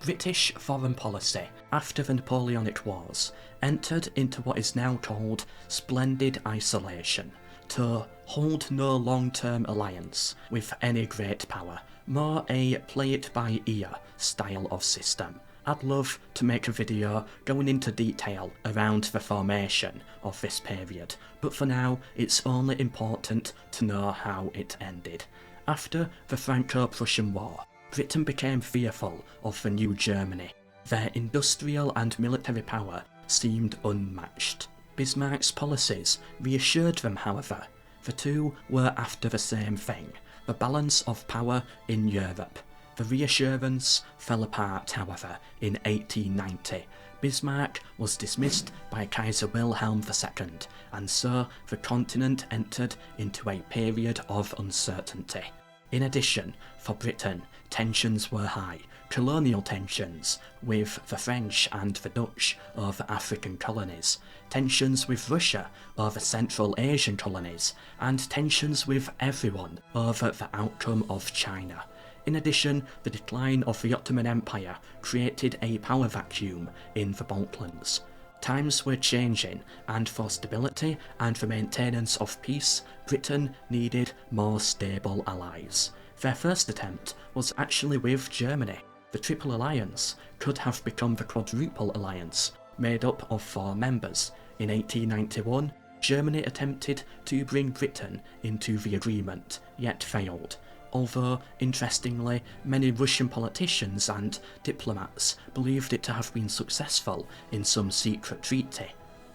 British foreign policy after the Napoleonic Wars entered into what is now called splendid isolation, to hold no long-term alliance with any great power, more a play-it-by-ear style of system. I'd love to make a video going into detail around the formation of this period, but for now it's only important to know how it ended. After the Franco-Prussian War, Britain became fearful of the new Germany. Their industrial and military power seemed unmatched. Bismarck's policies reassured them, however. The two were after the same thing, the balance of power in Europe. The reassurance fell apart, however, in 1890. Bismarck was dismissed by Kaiser Wilhelm II, and so the continent entered into a period of uncertainty. In addition, for Britain, tensions were high. Colonial tensions with the French and the Dutch over African colonies, tensions with Russia over Central Asian colonies, and tensions with everyone over the outcome of China. In addition, the decline of the Ottoman Empire created a power vacuum in the Balkans. Times were changing, and for stability and the maintenance of peace, Britain needed more stable allies. Their first attempt was actually with Germany. The Triple Alliance could have become the Quadruple Alliance, made up of 4 members. In 1891, Germany attempted to bring Britain into the agreement, yet failed. Although, interestingly, many Russian politicians and diplomats believed it to have been successful in some secret treaty,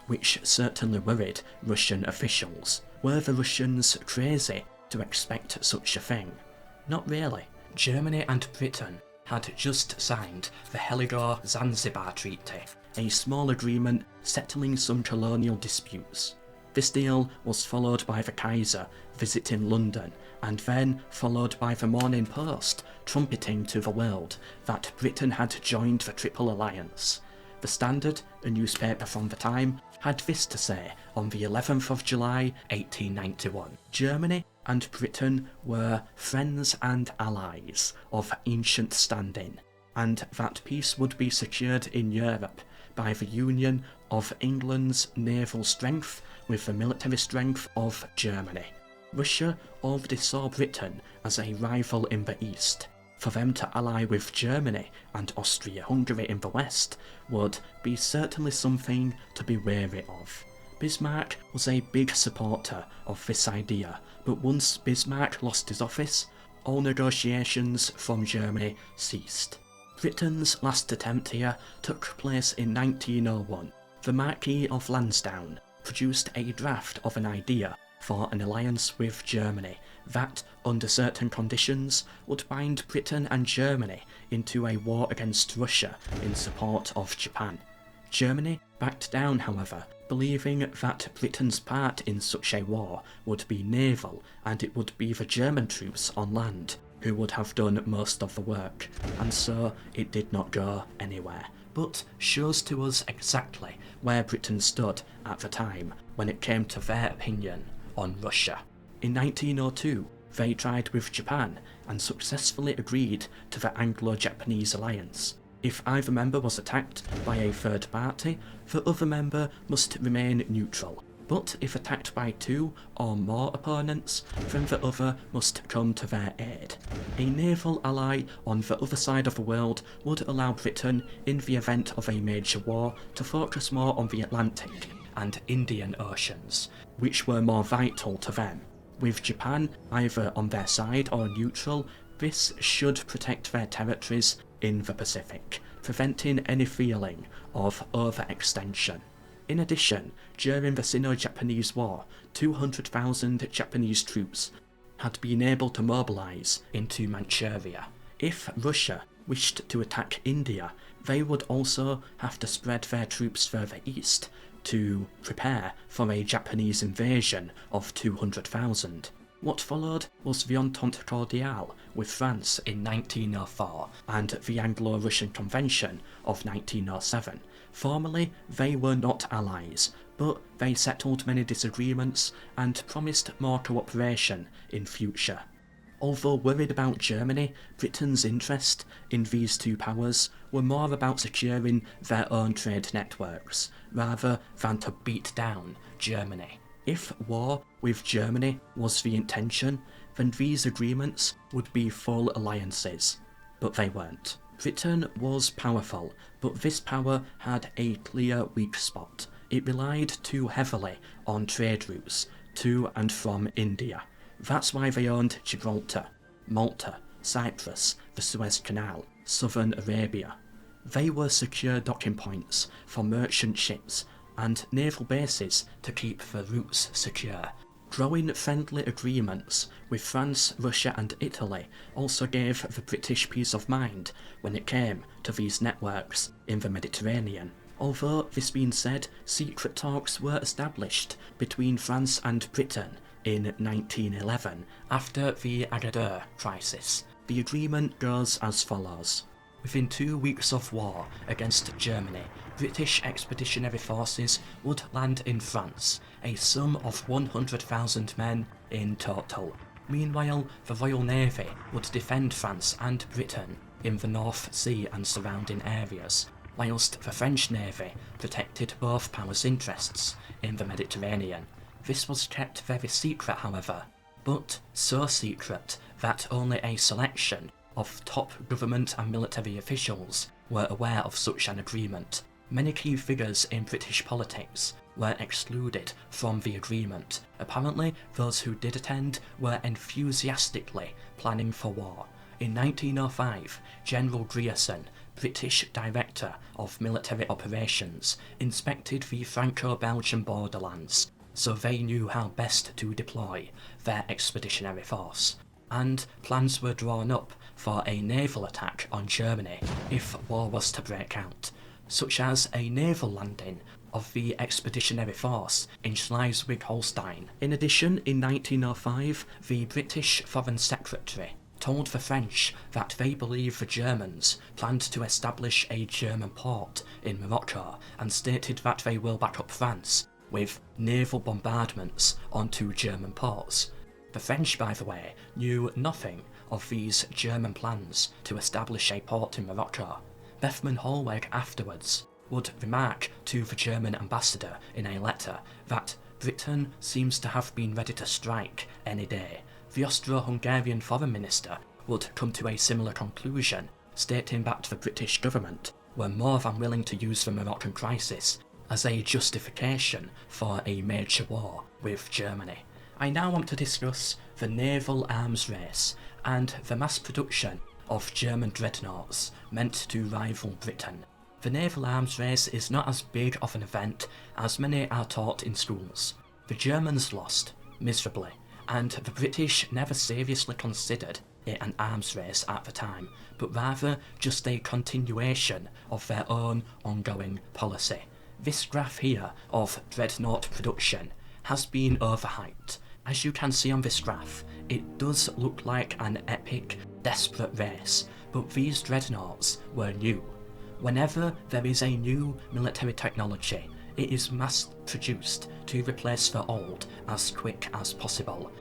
which certainly worried Russian officials. Were the Russians crazy to expect such a thing? Not really. Germany and Britain had just signed the Heligoland-Zanzibar Treaty, a small agreement settling some colonial disputes. This deal was followed by the Kaiser visiting London, and then followed by the Morning Post trumpeting to the world that Britain had joined the Triple Alliance. The Standard, a newspaper from the time, had this to say on the 11th of July 1891. Germany and Britain were friends and allies of ancient standing, and that peace would be secured in Europe by the union of England's naval strength with the military strength of Germany. Russia already saw Britain as a rival in the east. For them to ally with Germany and Austria-Hungary in the west would be certainly something to be wary of. Bismarck was a big supporter of this idea, but once Bismarck lost his office, all negotiations from Germany ceased. Britain's last attempt here took place in 1901. The Marquis of Lansdowne produced a draft of an idea for an alliance with Germany that, under certain conditions, would bind Britain and Germany into a war against Russia in support of Japan. Germany backed down, however, believing that Britain's part in such a war would be naval, and it would be the German troops on land who would have done most of the work, and so it did not go anywhere, but shows to us exactly where Britain stood at the time when it came to their opinion on Russia. In 1902, they tried with Japan and successfully agreed to the Anglo-Japanese Alliance. If either member was attacked by a third party, the other member must remain neutral. But if attacked by 2 or more opponents, then the other must come to their aid. A naval ally on the other side of the world would allow Britain, in the event of a major war, to focus more on the Atlantic and Indian Oceans, which were more vital to them. With Japan either on their side or neutral, this should protect their territories in the Pacific, preventing any feeling of overextension. In addition, during the Sino-Japanese War, 200,000 Japanese troops had been able to mobilise into Manchuria. If Russia wished to attack India, they would also have to spread their troops further east to prepare for a Japanese invasion of 200,000. What followed was the Entente Cordiale with France in 1904 and the Anglo-Russian Convention of 1907. Formally, they were not allies, but they settled many disagreements and promised more cooperation in future. Although worried about Germany, Britain's interest in these two powers were more about securing their own trade networks, rather than to beat down Germany. If war with Germany was the intention, then these agreements would be full alliances. But they weren't. Britain was powerful, but this power had a clear weak spot. It relied too heavily on trade routes to and from India. That's why they owned Gibraltar, Malta, Cyprus, the Suez Canal, southern Arabia. They were secure docking points for merchant ships and naval bases to keep the routes secure. Growing friendly agreements with France, Russia and Italy also gave the British peace of mind when it came to these networks in the Mediterranean. Although, this being said, secret talks were established between France and Britain in 1911 after the Agadir crisis. The agreement goes as follows. Within 2 weeks of war against Germany, British expeditionary forces would land in France, a sum of 100,000 men in total. Meanwhile, the Royal Navy would defend France and Britain in the North Sea and surrounding areas, whilst the French Navy protected both powers' interests in the Mediterranean. This was kept very secret, however, but so secret that only a selection of top government and military officials were aware of such an agreement. Many key figures in British politics were excluded from the agreement. Apparently, those who did attend were enthusiastically planning for war. In 1905, General Grierson, British Director of Military Operations, inspected the Franco-Belgian borderlands, so they knew how best to deploy their expeditionary force, and plans were drawn up for a naval attack on Germany if war was to break out, such as a naval landing of the expeditionary force in Schleswig-Holstein. In addition, in 1905, the British Foreign Secretary told the French that they believe the Germans planned to establish a German port in Morocco and stated that they will back up France with naval bombardments onto German ports. The French, by the way, knew nothing of these German plans to establish a port in Morocco. Bethmann Hollweg afterwards would remark to the German ambassador in a letter that Britain seems to have been ready to strike any day. The Austro-Hungarian foreign minister would come to a similar conclusion, stating that the British government were more than willing to use the Moroccan crisis as a justification for a major war with Germany. I now want to discuss the naval arms race and the mass production of German dreadnoughts meant to rival Britain. The naval arms race is not as big of an event as many are taught in schools. The Germans lost, miserably, and the British never seriously considered it an arms race at the time, but rather just a continuation of their own ongoing policy. This graph here of dreadnought production has been overhyped. As you can see on this graph, it does look like an epic, desperate race, but these dreadnoughts were new. Whenever there is a new military technology, it is mass-produced to replace the old as quick as possible.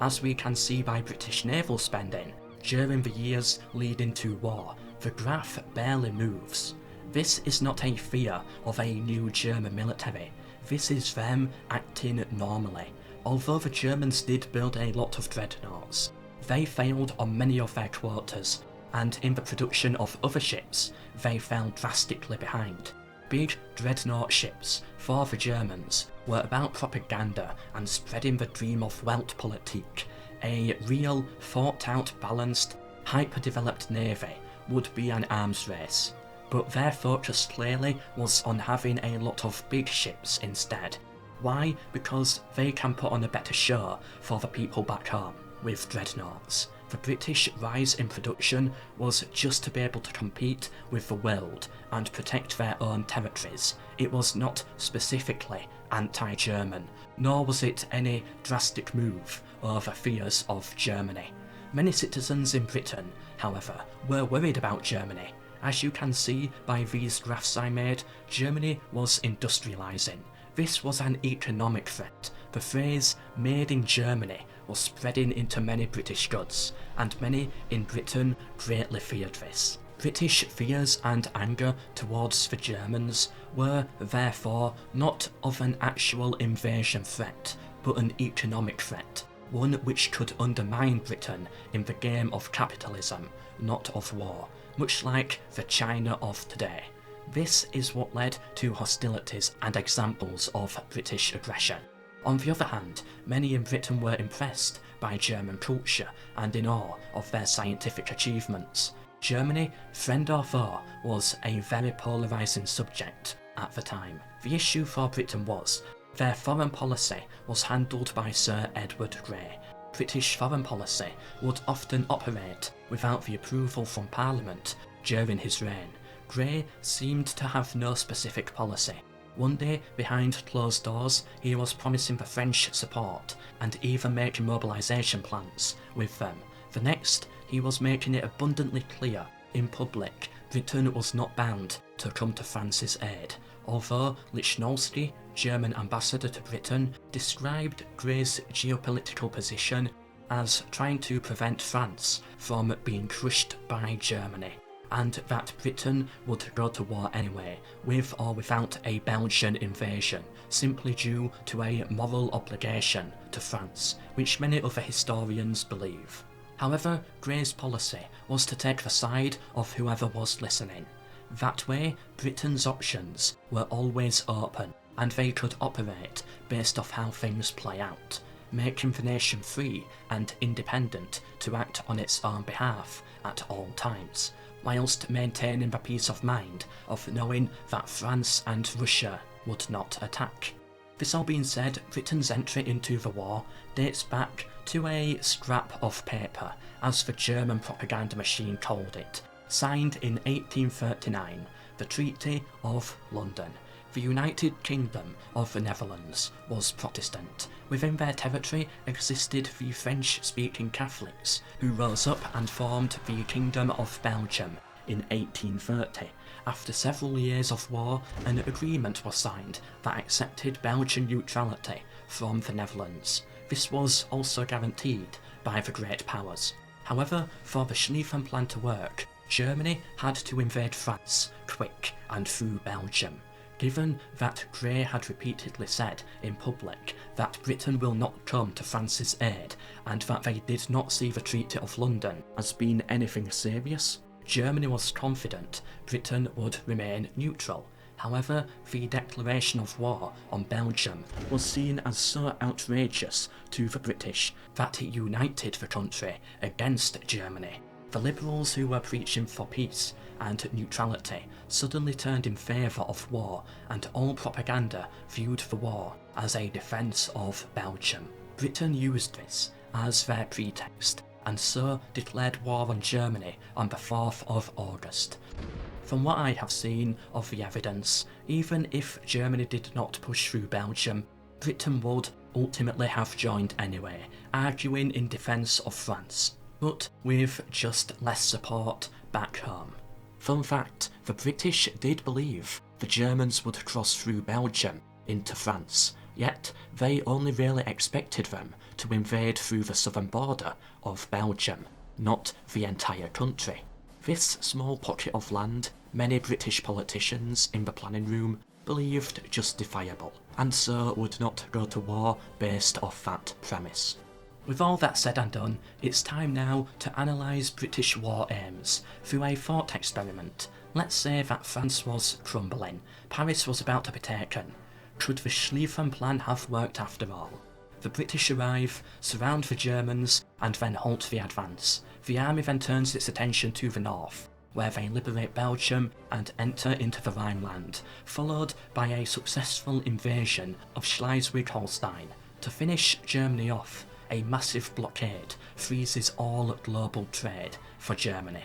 As we can see by British naval spending, during the years leading to war, the graph barely moves. This is not a fear of a new German military, this is them acting normally. Although the Germans did build a lot of dreadnoughts, they failed on many of their quotas, and in the production of other ships, they fell drastically behind. Big dreadnought ships for the Germans were about propaganda and spreading the dream of Weltpolitik. A real, thought-out, balanced, hyper-developed navy would be an arms race, but their focus clearly was on having a lot of big ships instead. Why? Because they can put on a better show for the people back home with dreadnoughts. The British rise in production was just to be able to compete with the world and protect their own territories. It was not specifically anti-German, nor was it any drastic move over fears of Germany. Many citizens in Britain, however, were worried about Germany. As you can see by these graphs I made, Germany was industrialising. This was an economic threat. The phrase "made in Germany" was spreading into many British goods, and many in Britain greatly feared this. British fears and anger towards the Germans were therefore not of an actual invasion threat, but an economic threat, one which could undermine Britain in the game of capitalism, not of war, much like the China of today. This is what led to hostilities and examples of British aggression. On the other hand, many in Britain were impressed by German culture and in awe of their scientific achievements. Germany, friend or foe, was a very polarising subject at the time. The issue for Britain was their foreign policy was handled by Sir Edward Grey. British foreign policy would often operate without the approval from Parliament during his reign. Grey seemed to have no specific policy. One day, behind closed doors, he was promising the French support and even making mobilisation plans with them. The next, he was making it abundantly clear in public Britain was not bound to come to France's aid, although Lichnowsky, German ambassador to Britain, described Grey's geopolitical position as trying to prevent France from being crushed by Germany, and that Britain would go to war anyway, with or without a Belgian invasion, simply due to a moral obligation to France, which many other historians believe. However, Grey's policy was to take the side of whoever was listening. That way, Britain's options were always open, and they could operate based off how things play out, making the nation free and independent to act on its own behalf at all times, whilst maintaining the peace of mind of knowing that France and Russia would not attack. This all being said, Britain's entry into the war dates back to a scrap of paper, as the German propaganda machine called it, signed in 1839, the Treaty of London. The United Kingdom of the Netherlands was Protestant. Within their territory existed the French-speaking Catholics, who rose up and formed the Kingdom of Belgium in 1830. After several years of war, an agreement was signed that accepted Belgian neutrality from the Netherlands. This was also guaranteed by the Great Powers. However, for the Schlieffen Plan to work, Germany had to invade France quick and through Belgium. Given that Grey had repeatedly said in public that Britain will not come to France's aid and that they did not see the Treaty of London as being anything serious, Germany was confident Britain would remain neutral. However, the declaration of war on Belgium was seen as so outrageous to the British that it united the country against Germany. The liberals who were preaching for peace and neutrality suddenly turned in favour of war, and all propaganda viewed the war as a defence of Belgium. Britain used this as their pretext, and so declared war on Germany on the 4th of August. From what I have seen of the evidence, even if Germany did not push through Belgium, Britain would ultimately have joined anyway, arguing in defence of France, but with just less support back home. Fun fact, the British did believe the Germans would cross through Belgium into France, yet they only really expected them to invade through the southern border of Belgium, not the entire country. This small pocket of land, many British politicians in the planning room believed justifiable, and so would not go to war based off that premise. With all that said and done, it's time now to analyse British war aims through a thought experiment. Let's say that France was crumbling, Paris was about to be taken. Could the Schlieffen Plan have worked after all? The British arrive, surround the Germans, and then halt the advance. The army then turns its attention to the north, where they liberate Belgium and enter into the Rhineland, followed by a successful invasion of Schleswig-Holstein. To finish Germany off, a massive blockade freezes all global trade for Germany.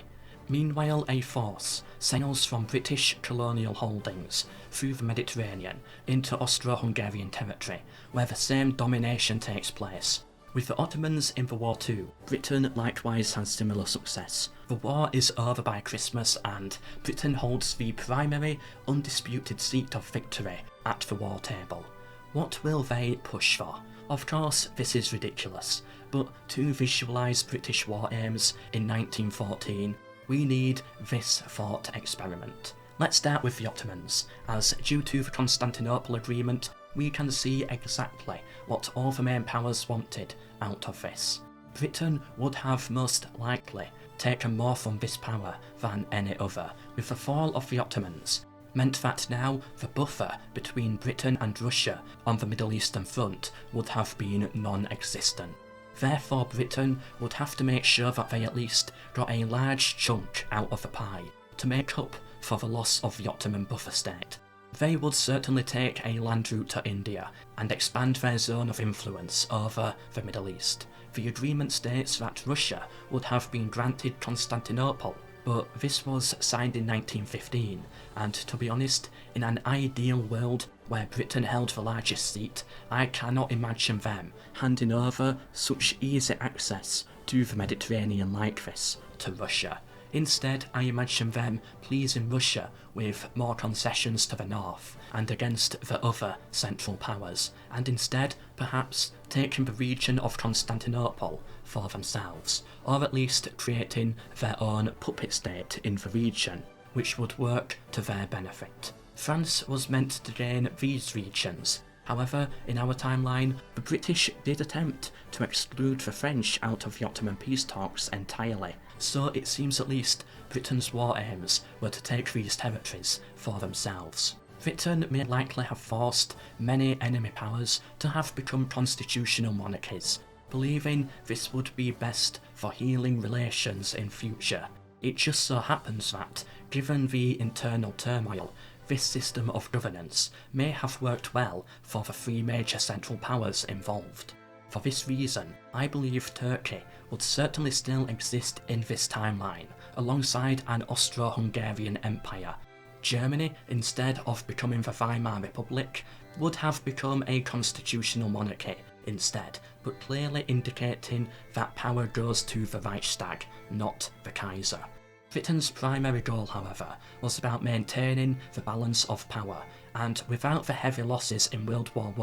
Meanwhile, a force sails from British colonial holdings through the Mediterranean into Austro-Hungarian territory, where the same domination takes place. With the Ottomans in the war too, Britain likewise has similar success. The war is over by Christmas and Britain holds the primary, undisputed seat of victory at the war table. What will they push for? Of course, this is ridiculous. but to visualise British war aims in 1914, we need this thought experiment. Let's start with the Ottomans, as due to the Constantinople Agreement, we can see exactly what all the main powers wanted out of this. Britain would have most likely taken more from this power than any other, with the fall of the Ottomans meant that now the buffer between Britain and Russia on the Middle Eastern front would have been non-existent. Therefore Britain would have to make sure that they at least got a large chunk out of the pie to make up for the loss of the Ottoman buffer state. They would certainly take a land route to India and expand their zone of influence over the Middle East. The agreement states that Russia would have been granted Constantinople, but this was signed in 1915, and to be honest, in an ideal world where Britain held the largest seat, I cannot imagine them handing over such easy access to the Mediterranean like this to Russia. Instead, I imagine them pleasing Russia with more concessions to the north and against the other Central Powers, and instead perhaps taking the region of Constantinople for themselves, or at least creating their own puppet state in the region, which would work to their benefit. France was meant to gain these regions. However, in our timeline, the British did attempt to exclude the French out of the Ottoman peace talks entirely, so it seems at least Britain's war aims were to take these territories for themselves. Britain may likely have forced many enemy powers to have become constitutional monarchies, believing this would be best for healing relations in future. It just so happens that, given the internal turmoil, this system of governance may have worked well for the three major Central Powers involved. For this reason, I believe Turkey would certainly still exist in this timeline, alongside an Austro-Hungarian Empire. Germany, instead of becoming the Weimar Republic, would have become a constitutional monarchy instead, but clearly indicating that power goes to the Reichstag, not the Kaiser. Britain's primary goal, however, was about maintaining the balance of power, and without the heavy losses in World War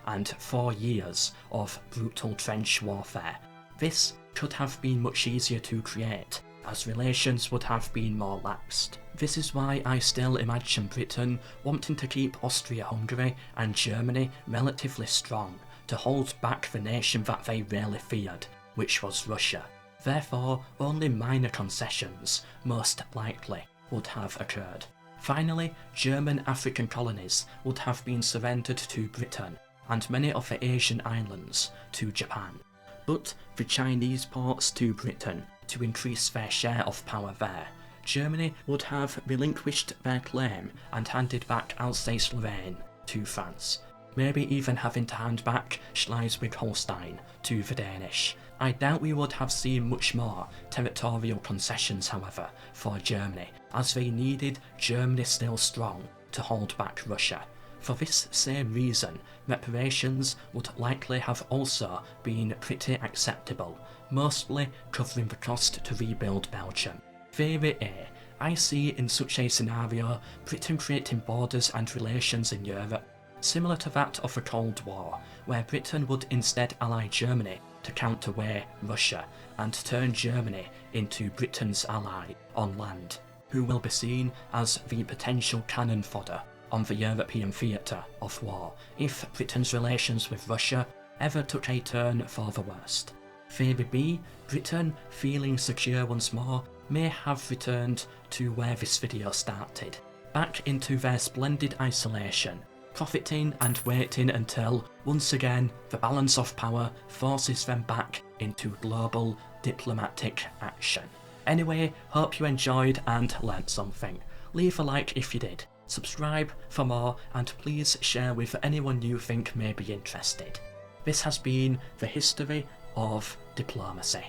I and 4 years of brutal trench warfare, this could have been much easier to create, as relations would have been more laxed. This is why I still imagine Britain wanting to keep Austria-Hungary and Germany relatively strong, to hold back the nation that they really feared, which was Russia. Therefore, only minor concessions, most likely, would have occurred. Finally, German African colonies would have been surrendered to Britain, and many of the Asian islands to Japan. But the Chinese ports to Britain to increase their share of power there. Germany would have relinquished their claim and handed back Alsace-Lorraine to France, maybe even having to hand back Schleswig-Holstein to the Danish. I doubt we would have seen much more territorial concessions, however, for Germany, as they needed Germany still strong to hold back Russia. For this same reason, reparations would likely have also been pretty acceptable, mostly covering the cost to rebuild Belgium. Theory A. I see in such a scenario Britain creating borders and relations in Europe, similar to that of the Cold War, where Britain would instead ally Germany to counterweigh Russia and turn Germany into Britain's ally on land, who will be seen as the potential cannon fodder on the European theatre of war if Britain's relations with Russia ever took a turn for the worst. Theory B, Britain, feeling secure once more, may have returned to where this video started, back into their splendid isolation, profiting and waiting until, once again, the balance of power forces them back into global diplomatic action. Anyway, hope you enjoyed and learnt something. Leave a like if you did, subscribe for more, and please share with anyone you think may be interested. This has been the history of diplomacy.